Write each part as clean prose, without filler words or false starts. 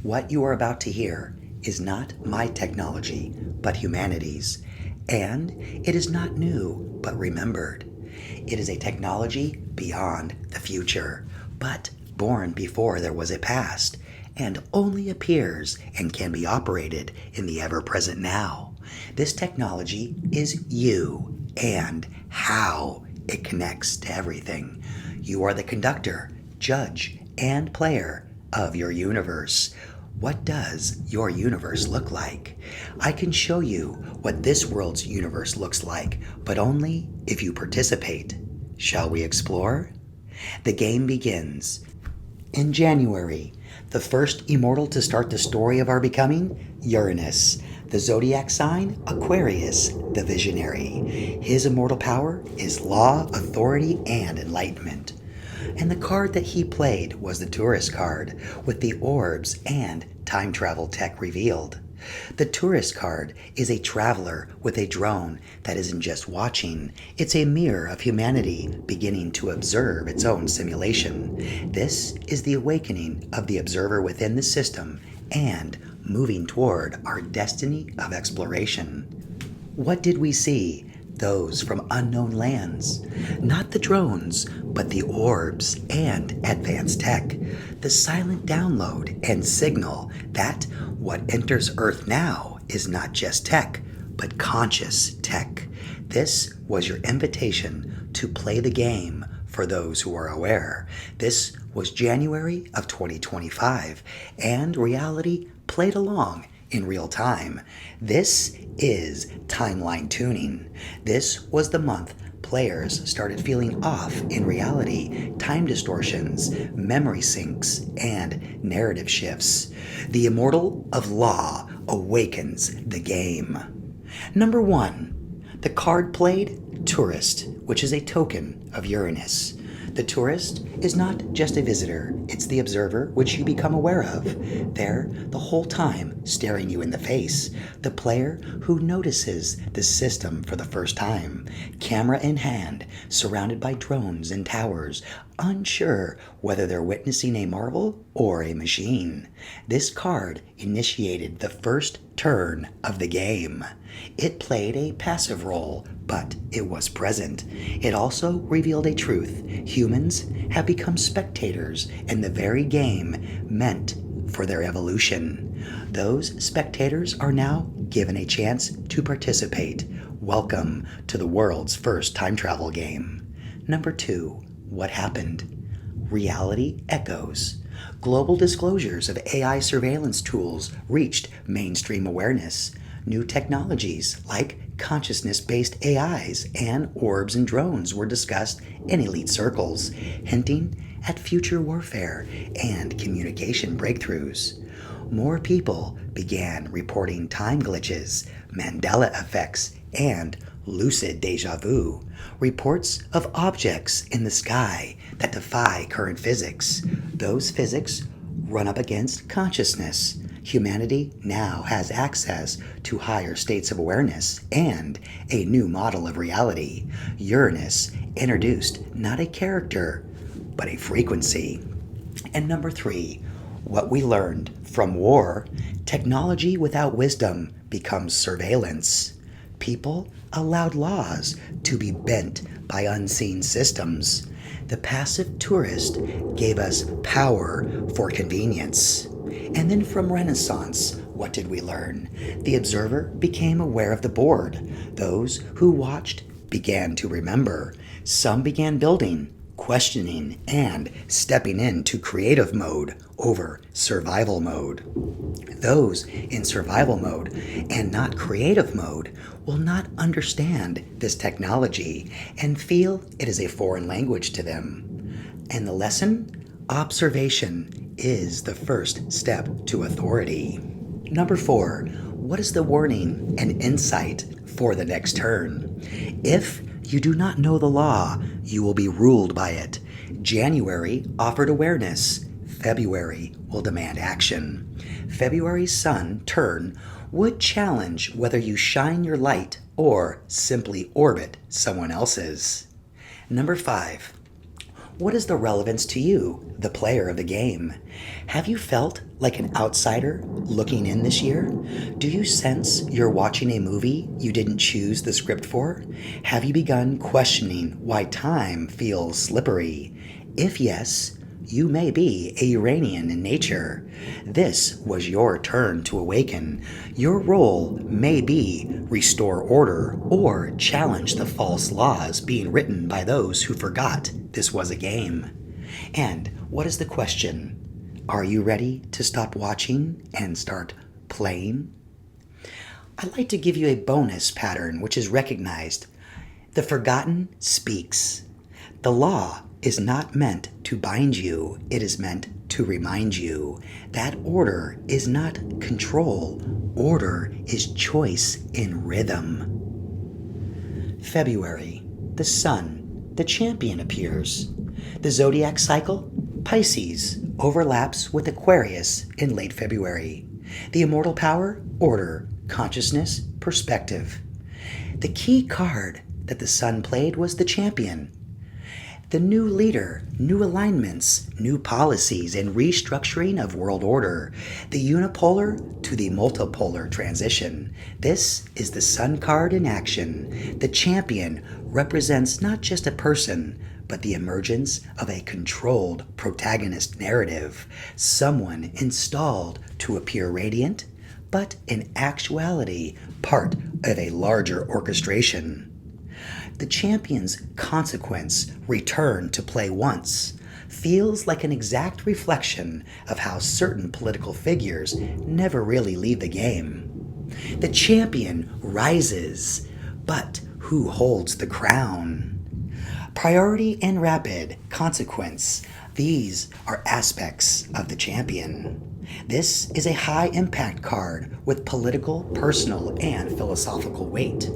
What you are about to hear is not my technology, but humanity's. And it is not new, but remembered. It is a technology beyond the future, but born before there was a past, and only appears and can be operated in the ever-present now. This technology is you and how it connects to everything. You are the conductor, judge, and player of your universe. What does your universe look like? I can show you what this world's universe looks like, but only if you participate. Shall we explore? The game begins. In January, the first immortal to start the story of our becoming, Uranus. The zodiac sign, Aquarius, the visionary. His immortal power is law, authority, and enlightenment. And the card that he played was the tourist card, with the orbs and time travel tech revealed. The tourist card is a traveler with a drone that isn't just watching, it's a mirror of humanity beginning to observe its own simulation. This is the awakening of the observer within the system and moving toward our destiny of exploration. What did we see? Those from unknown lands. Not the drones, but the orbs and advanced tech. The silent download and signal that what enters Earth now is not just tech, but conscious tech. This was your invitation to play the game for those who are aware. This was January of 2025, and reality played along in real time. This is timeline tuning. This was the month players started feeling off in reality, time distortions, memory sinks, and narrative shifts. The Immortal of Law awakens the game. Number 1, the card played, Tourist, which is a token of Uranus. The tourist is not just a visitor, it's the observer which you become aware of. There, the whole time, staring you in the face. The player who notices the system for the first time. Camera in hand, surrounded by drones and towers, unsure whether they're witnessing a marvel or a machine. This card initiated the first turn of the game. It played a passive role, but it was present. It also revealed a truth. Humans have become spectators in the very game meant for their evolution. Those spectators are now given a chance to participate. Welcome to the world's first time travel game. Number 2, what happened? Reality echoes. Global disclosures of AI surveillance tools reached mainstream awareness. New technologies like consciousness-based AIs and orbs and drones were discussed in elite circles, hinting at future warfare and communication breakthroughs. More people began reporting time glitches, Mandela effects, and lucid deja vu, reports of objects in the sky that defy current physics. Those physics run up against consciousness. Humanity now has access to higher states of awareness and a new model of reality. Uranus introduced not a character, but a frequency. And number 3, what we learned from war, technology without wisdom becomes surveillance. People allowed laws to be bent by unseen systems. The passive tourist gave us power for convenience. And then from Renaissance, what did we learn? The observer became aware of the board. Those who watched began to remember. Some began building, questioning, and stepping into creative mode over survival mode. Those in survival mode and not creative mode will not understand this technology and feel it is a foreign language to them. And the lesson? Observation is the first step to authority. Number 4, what is the warning and insight for the next turn? If you do not know the law, you will be ruled by it. January offered awareness. February will demand action. February's sun turn would challenge whether you shine your light or simply orbit someone else's. Number 5, What is the relevance to you, the player of the game? Have you felt like an outsider looking in this year? Do you sense you're watching a movie you didn't choose the script for? Have you begun questioning why time feels slippery? If yes, you may be a Uranian in nature. This was your turn to awaken. Your role may be restore order or challenge the false laws being written by those who forgot this was a game. And what is the question? Are you ready to stop watching and start playing? I'd like to give you a bonus pattern which is recognized. The forgotten speaks. The law is not meant to bind you, it is meant to remind you that order is not control, order is choice in rhythm. February, the sun, the champion appears. The zodiac cycle, Pisces, overlaps with Aquarius in late February. The immortal power, order, consciousness, perspective. The key card that the sun played was the champion. The new leader, new alignments, new policies, and restructuring of world order. The unipolar to the multipolar transition. This is the sun card in action. The champion represents not just a person, but the emergence of a controlled protagonist narrative. Someone installed to appear radiant, but in actuality part of a larger orchestration. The champion's consequence, return to play once, feels like an exact reflection of how certain political figures never really leave the game. The champion rises, but who holds the crown? Priority and rapid consequence. These are aspects of the champion. This is a high impact card with political, personal, and philosophical weight.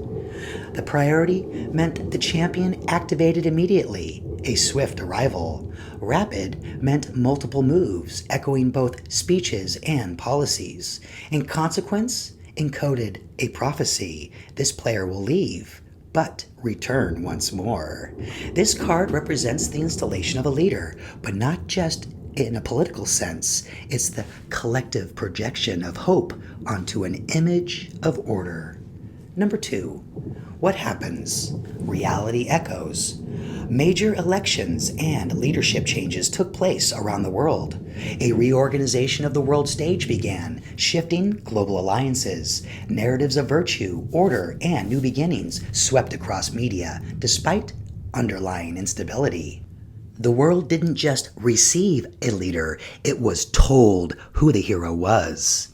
The priority meant the champion activated immediately, a swift arrival. Rapid meant multiple moves, echoing both speeches and policies. In consequence, encoded a prophecy. This player will leave, but return once more. This card represents the installation of a leader, but not just in a political sense. It's the collective projection of hope onto an image of order. Number 2, what happens? Reality echoes. Major elections and leadership changes took place around the world. A reorganization of the world stage began, shifting global alliances. Narratives of virtue, order, and new beginnings swept across media, despite underlying instability. The world didn't just receive a leader, it was told who the hero was.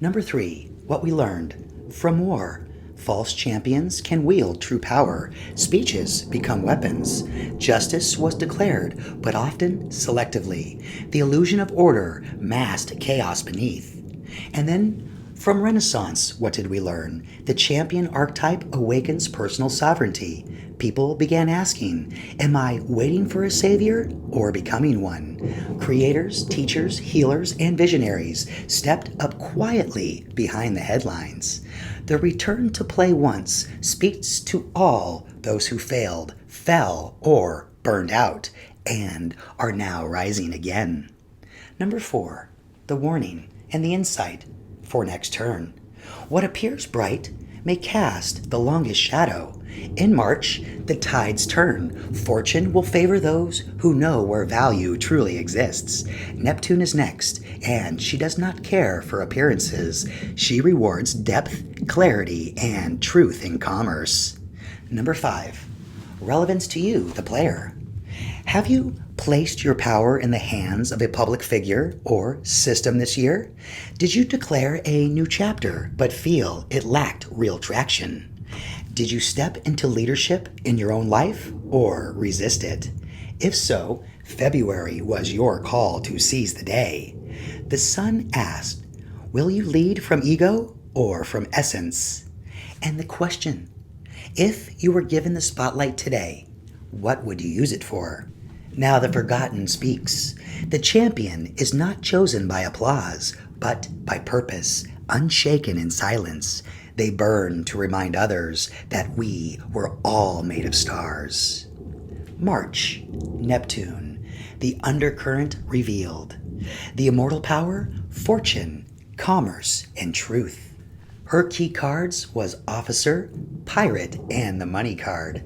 Number 3, what we learned from war. False champions can wield true power. Speeches become weapons. Justice was declared, but often selectively. The illusion of order masked chaos beneath. And then, from Renaissance, what did we learn? The champion archetype awakens personal sovereignty. People began asking, am I waiting for a savior or becoming one? Creators, teachers, healers, and visionaries stepped up quietly behind the headlines. The return to play once speaks to all those who failed, fell, or burned out, and are now rising again. Number 4, the warning and the insight for next turn. What appears bright may cast the longest shadow. In March, the tides turn. Fortune will favor those who know where value truly exists. Neptune is next, and she does not care for appearances. She rewards depth, clarity, and truth in commerce. Number 5, relevance to you, the player. Have you placed your power in the hands of a public figure or system this year? Did you declare a new chapter but feel it lacked real traction? Did you step into leadership in your own life or resist it? If so, February was your call to seize the day. The sun asked, will you lead from ego or from essence? And the question, if you were given the spotlight today, what would you use it for? Now the forgotten speaks. The champion is not chosen by applause, but by purpose, unshaken in silence. They burn to remind others that we were all made of stars. March, Neptune, the undercurrent revealed. The immortal power, fortune, commerce, and truth. Her key cards was Officer, Pirate, and the Money card.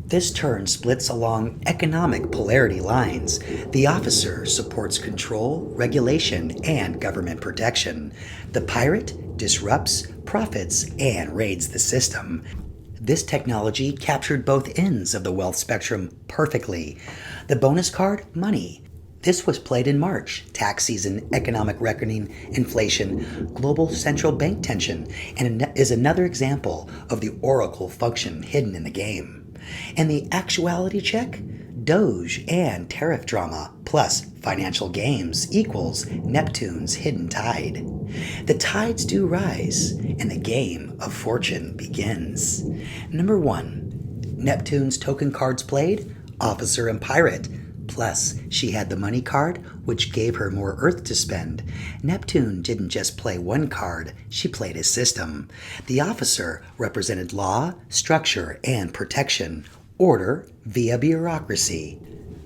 This turn splits along economic polarity lines. The Officer supports control, regulation, and government protection. The Pirate disrupts, profits, and raids the system. This technology captured both ends of the wealth spectrum perfectly. The bonus card, Money. This was played in March, tax season, economic reckoning, inflation, global central bank tension, and is another example of the oracle function hidden in the game. And the actuality check? Doge and tariff drama plus financial games equals Neptune's hidden tide. The tides do rise, and the game of fortune begins. Number 1. Neptune's token cards played, Officer and Pirate. Plus, she had the Money card, which gave her more Earth to spend. Neptune didn't just play one card, she played a system. The Officer represented law, structure, and protection, order via bureaucracy.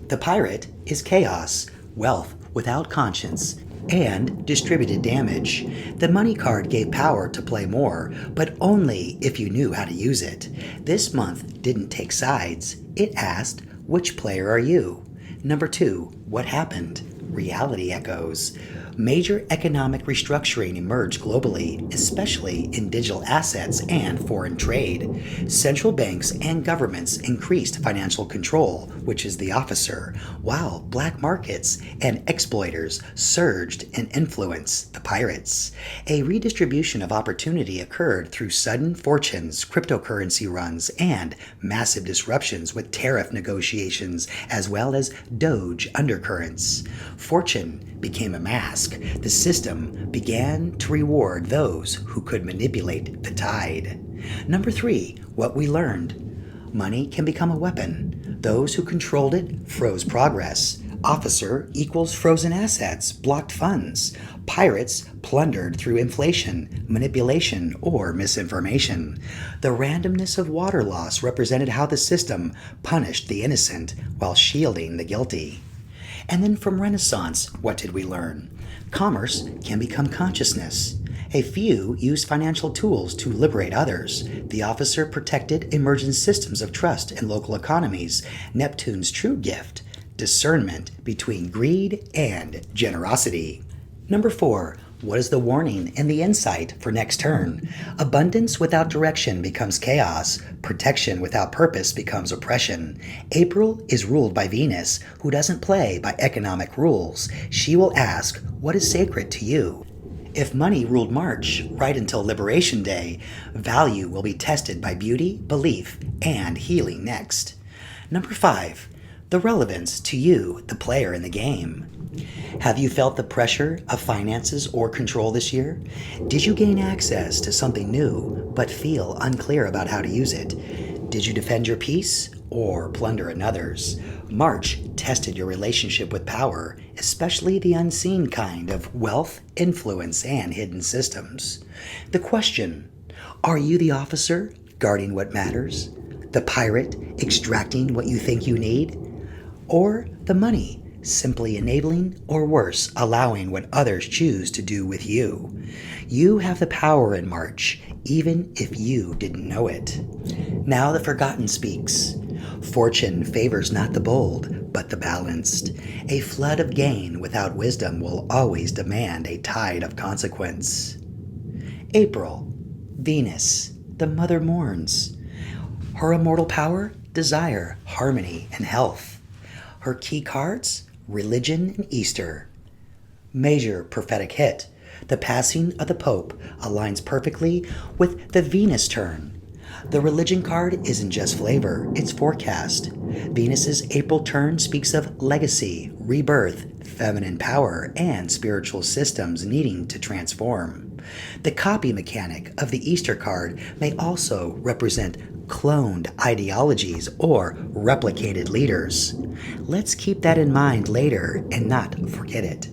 The Pirate is chaos, wealth without conscience, and distributed damage. The Money card gave power to play more, but only if you knew how to use it. This month didn't take sides, it asked, which player are you? Number 2, what happened? Reality echoes. Major economic restructuring emerged globally, especially in digital assets and foreign trade. Central banks and governments increased financial control, which is the Officer, while black markets and exploiters surged in influence, the Pirates. A redistribution of opportunity occurred through sudden fortunes, cryptocurrency runs, and massive disruptions with tariff negotiations, as well as Doge undercurrents. Fortune became a mask. The system began to reward those who could manipulate the tide. Number 3, what we learned. Money can become a weapon. Those who controlled it froze progress. Officer equals frozen assets, blocked funds. Pirates plundered through inflation, manipulation, or misinformation. The randomness of water loss represented how the system punished the innocent while shielding the guilty. And then from Renaissance, what did we learn? Commerce can become consciousness. A few used financial tools to liberate others. The Officer protected emergent systems of trust and local economies. Neptune's true gift, discernment between greed and generosity. Number 4, what is the warning and the insight for next turn? Abundance without direction becomes chaos. Protection without purpose becomes oppression. April is ruled by Venus, who doesn't play by economic rules. She will ask, what is sacred to you? If money ruled March, right until Liberation Day, value will be tested by beauty, belief, and healing next. Number 5, the relevance to you, the player in the game. Have you felt the pressure of finances or control this year? Did you gain access to something new but feel unclear about how to use it? Did you defend your peace or plunder another's? March tested your relationship with power, especially the unseen kind of wealth, influence, and hidden systems. The question, are you the Officer, guarding what matters? The Pirate, extracting what you think you need? Or the Money, simply enabling, or worse, allowing what others choose to do with you? You have the power in March, even if you didn't know it. Now the Forgotten speaks. Fortune favors not the bold, but the balanced. A flood of gain without wisdom will always demand a tide of consequence. April, Venus, the mother mourns. Her immortal power, desire, harmony, and health. Her key cards, religion and Easter. Major prophetic hit. The passing of the Pope aligns perfectly with the Venus turn. The religion card isn't just flavor, it's forecast. Venus's April turn speaks of legacy, rebirth, feminine power, and spiritual systems needing to transform. The copy mechanic of the Easter card may also represent cloned ideologies or replicated leaders. Let's keep that in mind later and not forget it.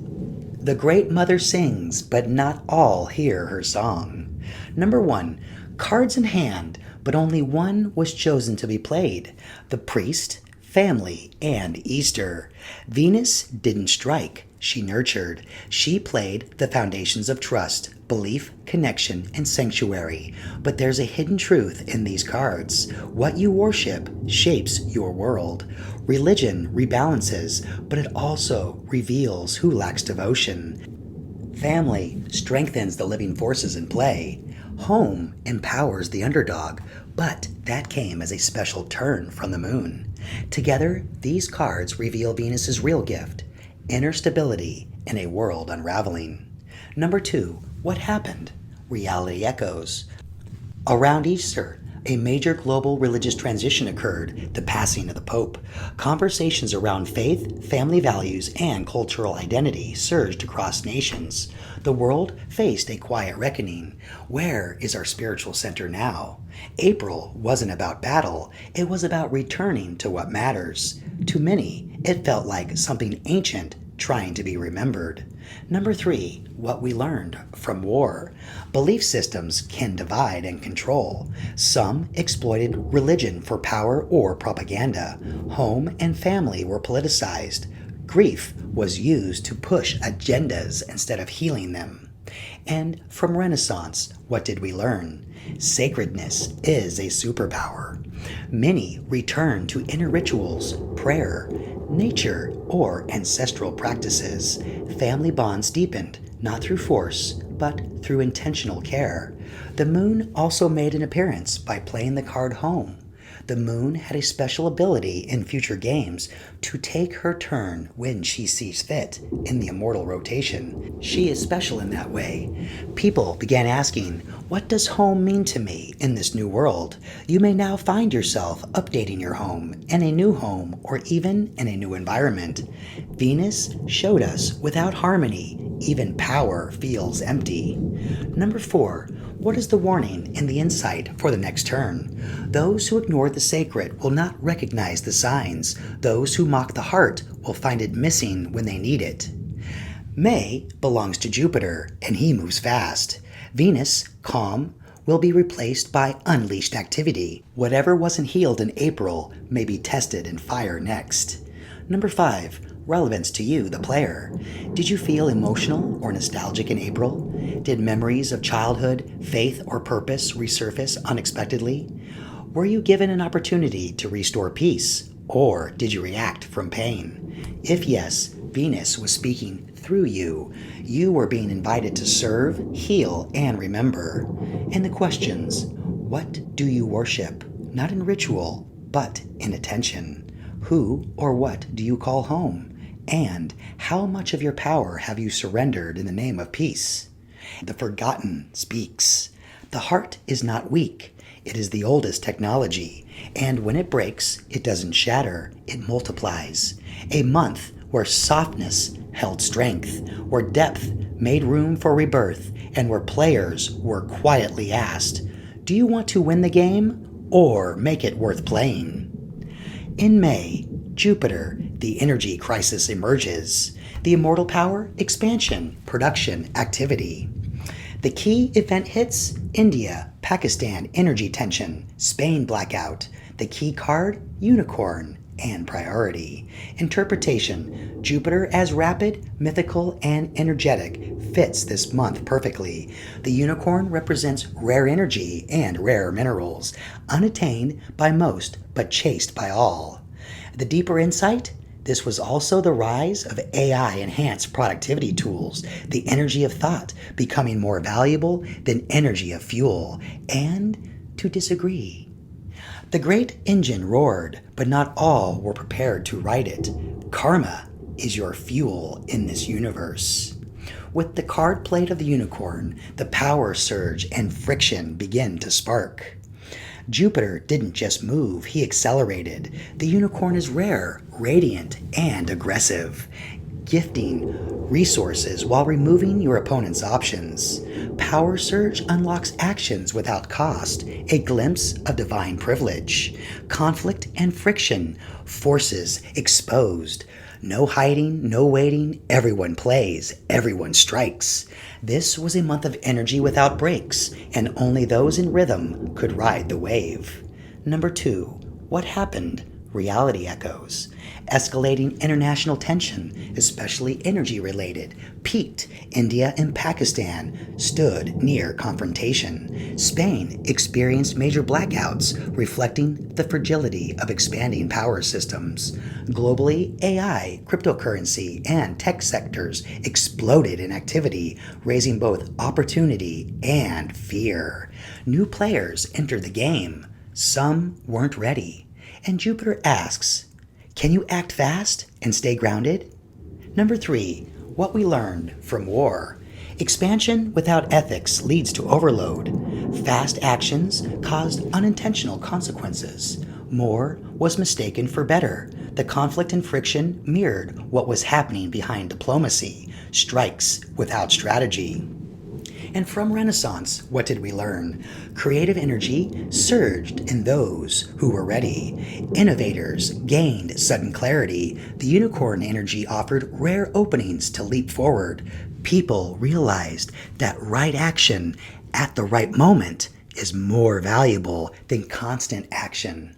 The Great Mother sings, but not all hear her song. Number 1, cards in hand, but only one was chosen to be played. The priest, family, and Easter. Venus didn't strike, she nurtured. She played the foundations of trust, belief, connection, and sanctuary. But there's a hidden truth in these cards. What you worship shapes your world. Religion rebalances, but it also reveals who lacks devotion. Family strengthens the living forces in play. Home empowers the underdog, but that came as a special turn from the moon. Together, these cards reveal Venus's real gift, inner stability in a world unraveling. Number 2, what happened? Reality echoes. Around Easter, a major global religious transition occurred, the passing of the Pope. Conversations around faith, family values, and cultural identity surged across nations. The world faced a quiet reckoning. Where is our spiritual center now? April wasn't about battle, it was about returning to what matters. To many, it felt like something ancient trying to be remembered. Number 3, what we learned from war. Belief systems can divide and control. Some exploited religion for power or propaganda. Home and family were politicized. Grief was used to push agendas instead of healing them. And from Renaissance, what did we learn? Sacredness is a superpower. Many returned to inner rituals, prayer, nature, or ancestral practices. Family bonds deepened, not through force, but through intentional care. The moon also made an appearance by playing the card home. The moon had a special ability in future games to take her turn when she sees fit in the immortal rotation. She is special in that way. People began asking, what does home mean to me in this new world? You may now find yourself updating your home in a new home or even in a new environment. Venus showed us without harmony, even power feels empty. Number 4, what is the warning and the insight for the next turn? Those who ignore the sacred will not recognize the signs. Those who mock the heart will find it missing when they need it. May belongs to Jupiter, and he moves fast. Venus, calm, will be replaced by unleashed activity. Whatever wasn't healed in April may be tested in fire next. Number 5, relevance to you, the player. Did you feel emotional or nostalgic in April? Did memories of childhood, faith, or purpose resurface unexpectedly? Were you given an opportunity to restore peace, or did you react from pain? If yes, Venus was speaking through you. You were being invited to serve, heal, and remember. And the questions: what do you worship? Not in ritual, but in attention. Who or what do you call home? And how much of your power have you surrendered in the name of peace? The forgotten speaks. The heart is not weak. It is the oldest technology. And when it breaks, it doesn't shatter, it multiplies. A month where softness held strength, where depth made room for rebirth, and where players were quietly asked, do you want to win the game or make it worth playing? In May, Jupiter, the energy crisis emerges. The immortal power, expansion, production, activity. The key event hits: India, Pakistan, energy tension, Spain blackout. The key card, unicorn, and priority. Interpretation: Jupiter as rapid, mythical, and energetic fits this month perfectly. The unicorn represents rare energy and rare minerals, unattained by most but chased by all. The deeper insight: this was also the rise of AI-enhanced productivity tools, the energy of thought becoming more valuable than energy of fuel, and to disagree. The great engine roared, but not all were prepared to ride it. Karma is your fuel in this universe. With the card plate of the unicorn, the power surge and friction begin to spark. Jupiter didn't just move, he accelerated. The unicorn is rare, radiant, and aggressive, gifting resources while removing your opponent's options. Power surge unlocks actions without cost, a glimpse of divine privilege. Conflict and friction, forces exposed. No hiding, no waiting, everyone plays, everyone strikes. This was a month of energy without breaks, and only those in rhythm could ride the wave. Number 2, what happened? reality echoes. Escalating international tension, especially energy-related, peaked. India and Pakistan stood near confrontation. Spain experienced major blackouts, reflecting the fragility of expanding power systems. Globally, AI, cryptocurrency, and tech sectors exploded in activity, raising both opportunity and fear. New players entered the game. Some weren't ready. And Jupiter asks, can you act fast and stay grounded? Number 3, what we learned from war. Expansion without ethics leads to overload. Fast actions caused unintentional consequences. More was mistaken for better. The conflict and friction mirrored what was happening behind diplomacy. Strikes without strategy. And from Renaissance, what did we learn? Creative energy surged in those who were ready. Innovators gained sudden clarity. The unicorn energy offered rare openings to leap forward. People realized that right action at the right moment is more valuable than constant action.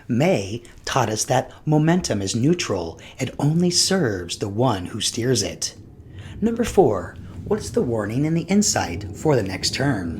May taught us that momentum is neutral. It only serves the one who steers it. Number 4. What's the warning and the insight for the next turn?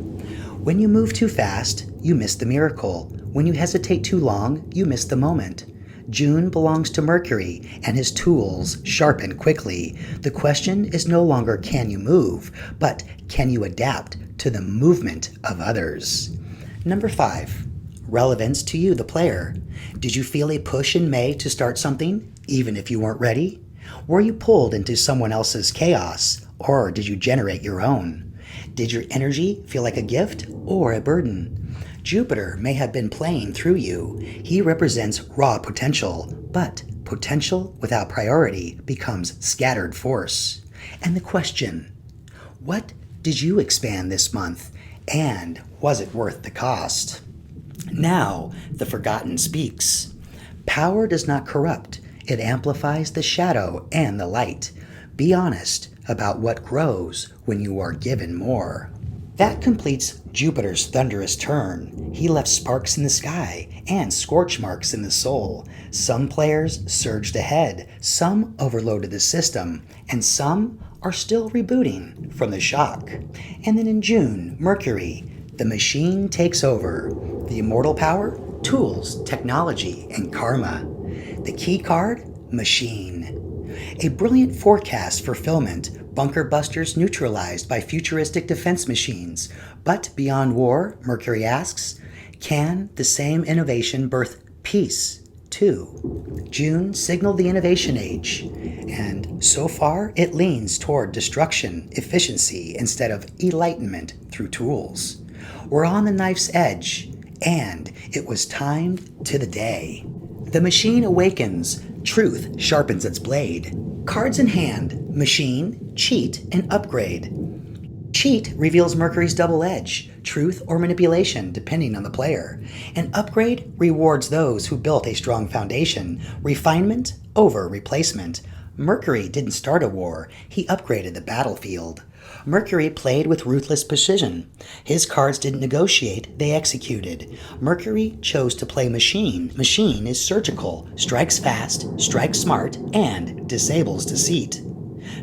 When you move too fast, you miss the miracle. When you hesitate too long, you miss the moment. June belongs to Mercury, and his tools sharpen quickly. The question is no longer can you move, but can you adapt to the movement of others? Number 5. Relevance to you, the player. Did you feel a push in May to start something, even if you weren't ready? Were you pulled into someone else's chaos? Or did you generate your own? Did your energy feel like a gift or a burden? Jupiter may have been playing through you. He represents raw potential, but potential without priority becomes scattered force. And the question, what did you expand this month? And was it worth the cost? Now, the forgotten speaks. Power does not corrupt. It amplifies the shadow and the light. Be honest about what grows when you are given more. That completes Jupiter's thunderous turn. He left sparks in the sky and scorch marks in the soul. Some players surged ahead, some overloaded the system, and some are still rebooting from the shock. And then in June, Mercury, the machine takes over. The immortal power, tools, technology, and karma. The key card, machine. A brilliant forecast fulfillment, bunker busters neutralized by futuristic defense machines. But beyond war, Mercury asks, can the same innovation birth peace too? June signaled the innovation age, and so far it leans toward destruction, efficiency, instead of enlightenment through tools. We're on the knife's edge, and it was timed to the day. The machine awakens. Truth sharpens its blade. Cards in hand, machine, cheat, and upgrade. Cheat reveals Mercury's double edge, truth or manipulation, depending on the player. An upgrade rewards those who built a strong foundation, refinement over replacement. Mercury didn't start a war, he upgraded the battlefield. Mercury played with ruthless precision. His cards didn't negotiate, they executed. Mercury chose to play machine. Machine is surgical, strikes fast, strikes smart, and disables deceit.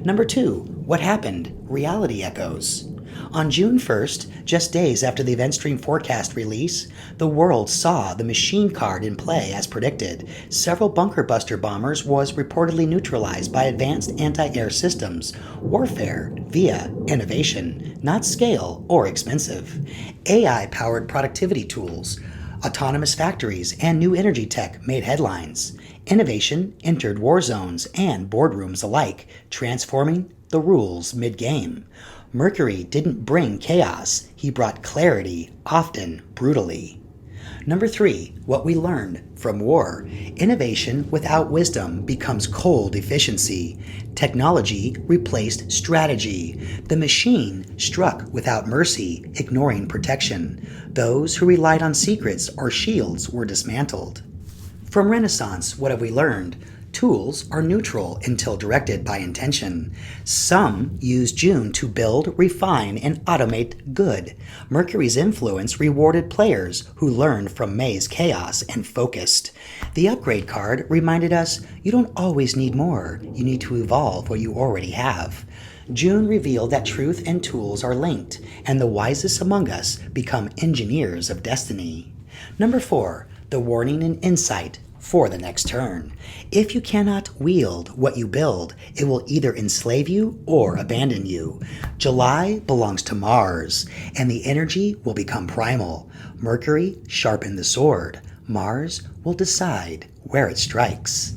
Number 2, what happened? Reality echoes. On June 1st, just days after the event stream forecast release, the world saw the machine card in play as predicted. Several bunker buster bombers was reportedly neutralized by advanced anti-air systems. Warfare via innovation, not scale or expensive. AI-powered productivity tools, autonomous factories, and new energy tech made headlines. Innovation entered war zones and boardrooms alike, transforming the rules mid-game. Mercury didn't bring chaos, he brought clarity, often brutally. Number 3, what we learned from war. Innovation without wisdom becomes cold efficiency. Technology replaced strategy. The machine struck without mercy, ignoring protection. Those who relied on secrets or shields were dismantled. From Renaissance, what have we learned? Tools are neutral until directed by intention. Some use June to build, refine, and automate good. Mercury's influence rewarded players who learned from May's chaos and focused. The upgrade card reminded us you don't always need more. You need to evolve what you already have. June revealed that truth and tools are linked, and the wisest among us become engineers of destiny. Number 4, the warning and insight for the next turn. If you cannot wield what you build, it will either enslave you or abandon you. July belongs to Mars, and the energy will become primal. Mercury sharpened the sword. Mars will decide where it strikes.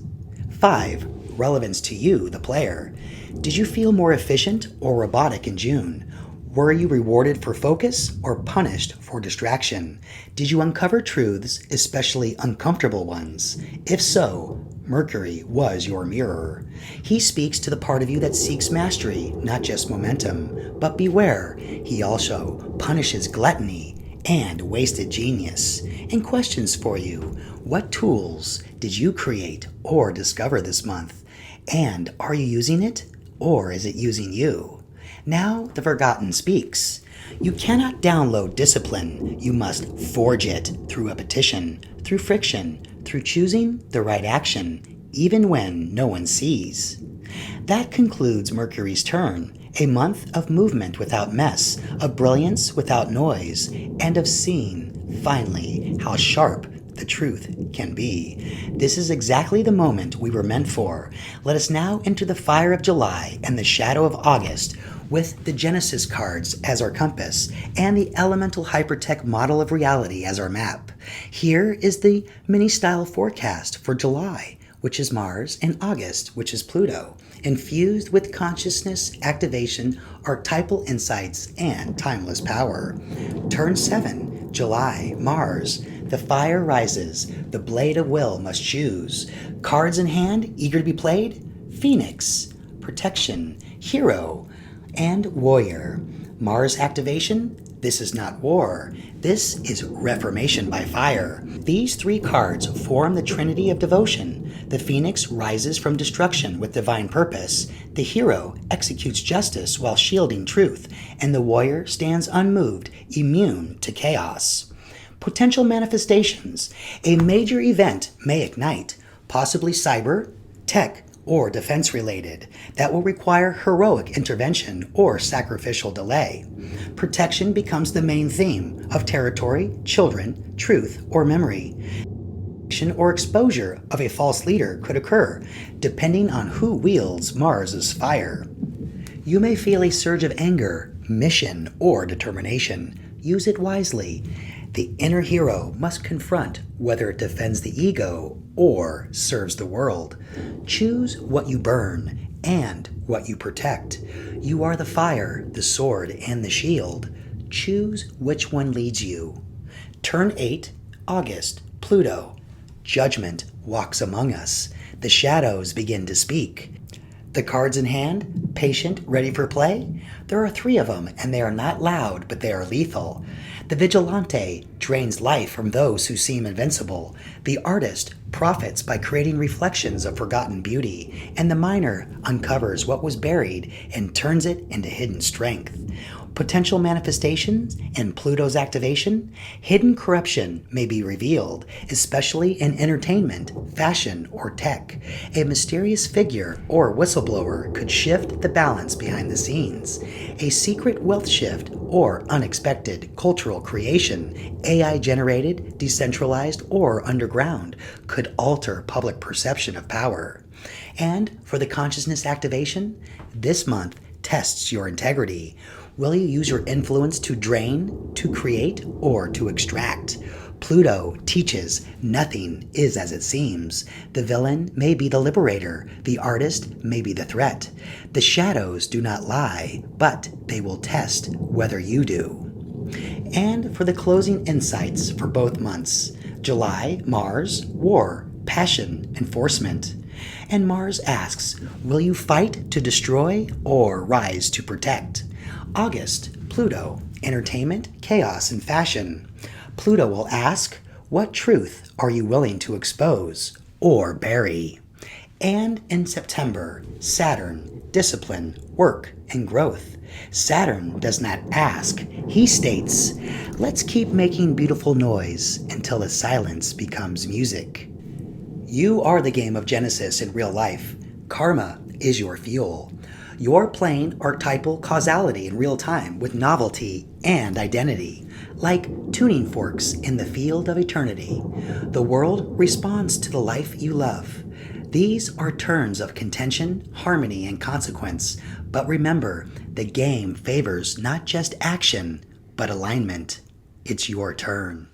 5. Relevance to you, the player. Did you feel more efficient or robotic in June? Were you rewarded for focus or punished for distraction? Did you uncover truths, especially uncomfortable ones? If so, Mercury was your mirror. He speaks to the part of you that seeks mastery, not just momentum. But beware, he also punishes gluttony and wasted genius, and questions for you. What tools did you create or discover this month? And are you using it, or is it using you? Now the Forgotten speaks. You cannot download discipline. You must forge it through repetition, through friction, through choosing the right action, even when no one sees. That concludes Mercury's turn, a month of movement without mess, of brilliance without noise, and of seeing, finally, how sharp the truth can be. This is exactly the moment we were meant for. Let us now enter the fire of July and the shadow of August with the Genesis cards as our compass and the elemental hypertech model of reality as our map. Here is the mini-style forecast for July, which is Mars, and August, which is Pluto, infused with consciousness, activation, archetypal insights, and timeless power. Turn 7, July, Mars. The fire rises. The blade of will must choose. Cards in hand, eager to be played? Phoenix, protection, hero, and warrior. Mars activation? This is not war. This is reformation by fire. These 3 cards form the trinity of devotion. The Phoenix rises from destruction with divine purpose. The hero executes justice while shielding truth. And the warrior stands unmoved, immune to chaos. Potential manifestations. A major event may ignite, possibly cyber, tech, or defense-related, that will require heroic intervention or sacrificial delay. Protection becomes the main theme of territory, children, truth, or memory. Or exposure of a false leader could occur, depending on who wields Mars's fire. You may feel a surge of anger, mission, or determination. Use it wisely. The inner hero must confront whether it defends the ego or serves the world. Choose what you burn and what you protect. You are the fire, the sword, and the shield. Choose which one leads you. Turn 8, August, Pluto. Judgment walks among us. The shadows begin to speak. The cards in hand, patient, ready for play? There are 3 of them, and they are not loud, but they are lethal. The vigilante drains life from those who seem invincible. The artist profits by creating reflections of forgotten beauty, and the miner uncovers what was buried and turns it into hidden strength. Potential manifestations in Pluto's activation, hidden corruption may be revealed, especially in entertainment, fashion, or tech. A mysterious figure or whistleblower could shift the balance behind the scenes. A secret wealth shift or unexpected cultural creation, AI-generated, decentralized, or underground, could alter public perception of power. And for the consciousness activation, this month tests your integrity. Will you use your influence to drain, to create, or to extract? Pluto teaches nothing is as it seems. The villain may be the liberator. The artist may be the threat. The shadows do not lie, but they will test whether you do. And for the closing insights for both months, July, Mars, war, passion, enforcement. And Mars asks, will you fight to destroy or rise to protect? August, Pluto, entertainment, chaos, and fashion. Pluto will ask, what truth are you willing to expose or bury? And in September, Saturn, discipline, work, and growth. Saturn does not ask, he states, let's keep making beautiful noise until the silence becomes music. You are the game of Genesis in real life. Karma is your fuel. You're playing archetypal causality in real time with novelty and identity, like tuning forks in the field of eternity. The world responds to the life you love. These are turns of contention, harmony, and consequence. But remember, the game favors not just action, but alignment. It's your turn.